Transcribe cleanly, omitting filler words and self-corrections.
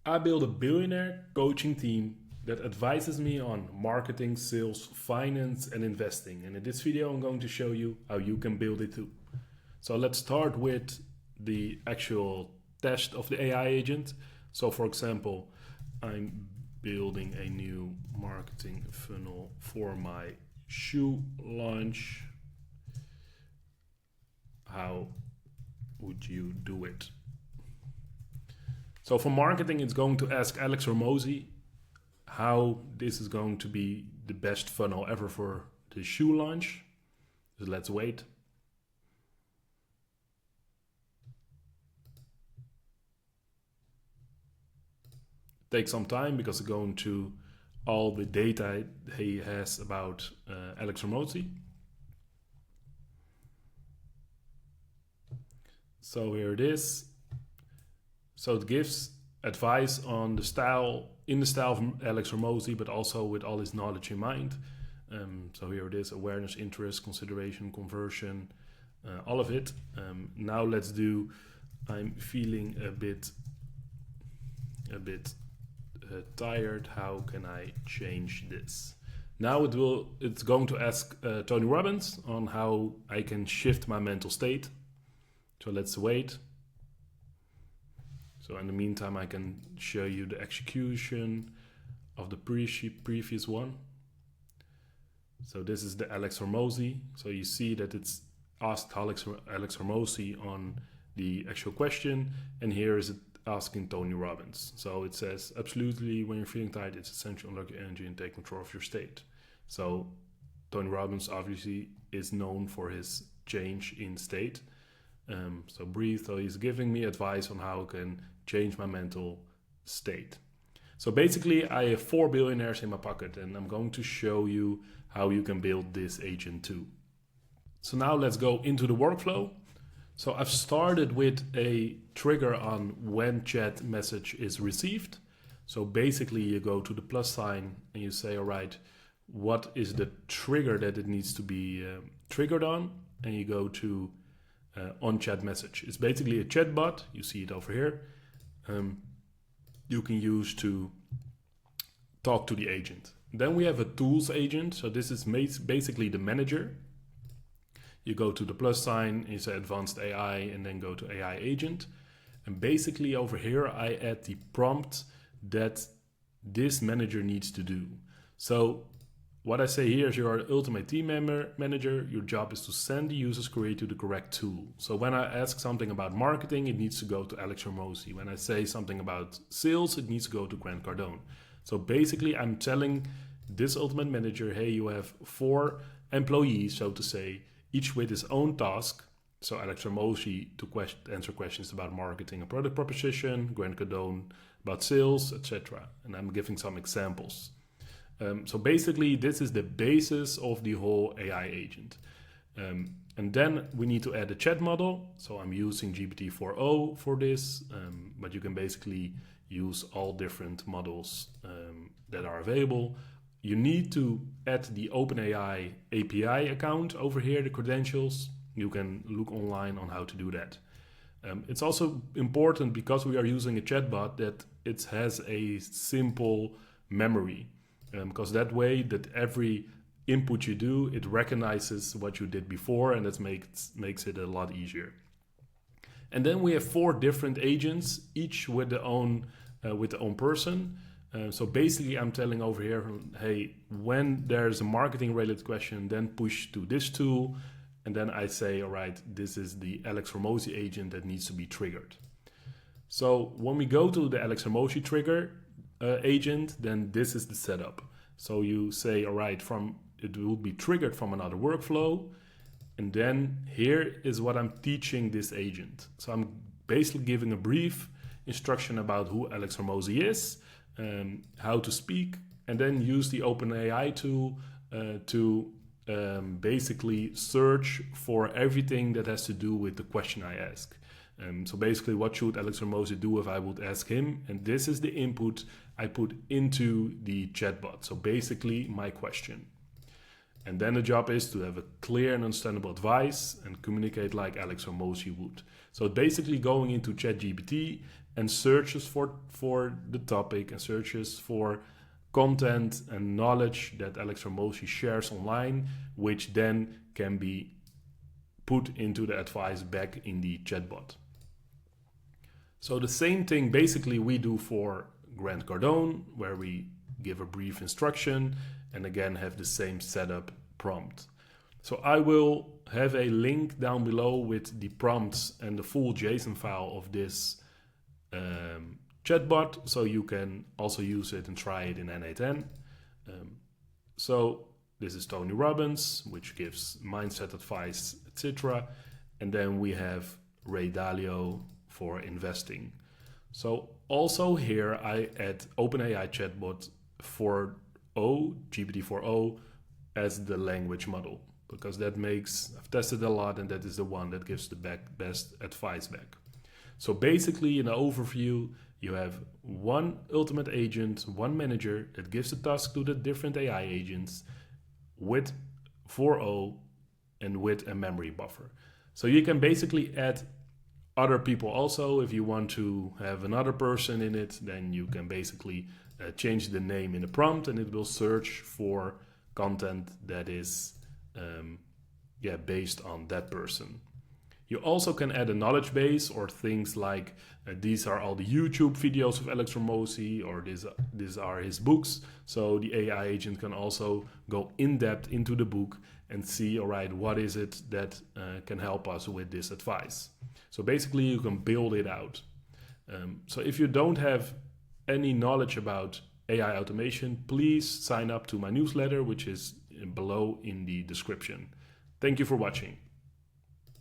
I build a billionaire coaching team that advises me on marketing, sales, finance, and investing. And in this video, I'm going to show you how you can build it too. So let's start with the actual test of the AI agent. So for example, I'm building a new marketing funnel for my shoe launch. How would you do it? So for marketing, it's going to ask Alex Hormozi how this is going to be the best funnel ever for the shoe launch. So let's wait. Take some time because it's going to all the data he has about Alex Hormozi. So here it is. So it gives advice on the style, in the style of Alex Hormozi, but also with all his knowledge in mind. So here it is: awareness, interest, consideration, conversion, all of it. Now let's do. I'm feeling a bit tired. How can I change this? Now it's going to ask Tony Robbins on how I can shift my mental state. So let's wait. So in the meantime, I can show you the execution of the previous one. So this is the Alex Hormozi. So you see that it's asked Alex Hormozi on the actual question, and here is it asking Tony Robbins. So it says, absolutely, when you're feeling tired, it's essential to unlock your energy and take control of your state. So Tony Robbins obviously is known for his change in state. So breathe. So he's giving me advice on how I can change my mental state. So basically, I have 4 billionaires in my pocket, and I'm going to show you how you can build this agent too. So now let's go into the workflow. So I've started with a trigger on when chat message is received. So basically, you go to the plus sign and you say, all right, what is the trigger that it needs to be triggered on? And you go to on chat message. It's basically a chat bot. You see it over here. You can use to talk to the agent. Then we have a tools agent. So this is basically the manager. You go to the plus sign, and you say advanced AI, and then go to AI agent. And basically over here, I add the prompt that this manager needs to do. So what I say here is you're an ultimate team manager. Your job is to send the user's query to the correct tool. So when I ask something about marketing, it needs to go to Alex Hormozi. When I say something about sales, it needs to go to Grant Cardone. So basically, I'm telling this ultimate manager, hey, you have 4 employees, so to say, each with his own task. So Alex Hormozi to answer questions about marketing and product proposition, Grant Cardone about sales, etc. And I'm giving some examples. So basically, this is the basis of the whole AI agent. And then we need to add a chat model. So I'm using GPT-4o for this, but you can basically use all different models that are available. You need to add the OpenAI API account over here, the credentials. You can look online on how to do that. It's also important, because we are using a chatbot, that it has a simple memory. Because that way, that every input you do, it recognizes what you did before, and that makes it a lot easier. And then we have 4 different agents, each with their own person. So basically, I'm telling over here, hey, when there's a marketing related question, then push to this tool, and then I say, all right, this is the Alex Hormozi agent that needs to be triggered. So when we go to the Alex Hormozi trigger agent, then this is the setup. So you say, all right, it will be triggered from another workflow, and then here is what I'm teaching this agent. So I'm basically giving a brief instruction about who Alex Hormozi is, how to speak, and then use the OpenAI tool to basically search for everything that has to do with the question I ask. So basically, what should Alex Hormozi do if I would ask him? And this is the input I put into the chatbot. So basically, my question. And then the job is to have a clear and understandable advice and communicate like Alex Hormozi would. So basically going into ChatGPT and searches for the topic and searches for content and knowledge that Alex Hormozi shares online, which then can be put into the advice back in the chatbot. So the same thing basically we do for Grant Cardone, where we give a brief instruction and again have the same setup prompt. So I will have a link down below with the prompts and the full JSON file of this chatbot, so you can also use it and try it in N8N. So this is Tony Robbins, which gives mindset advice, etc. And then we have Ray Dalio for investing. So also here I add OpenAI chatbot 4.0, GPT-4.0 as the language model, because that makes, I've tested a lot and that is the one that gives the best advice back. So basically in an overview, you have one ultimate agent, one manager that gives the task to the different AI agents with 4.0 and with a memory buffer. So you can basically add other people also. If you want to have another person in it, then you can basically change the name in the prompt and it will search for content that is based on that person. You also can add a knowledge base or things like these are all the YouTube videos of Alex Hormozi, or these are his books. So the AI agent can also go in depth into the book and see, all right, what is it that can help us with this advice. So basically you can build it out. So if you don't have any knowledge about AI automation, please sign up to my newsletter, which is below in the description. Thank you for watching.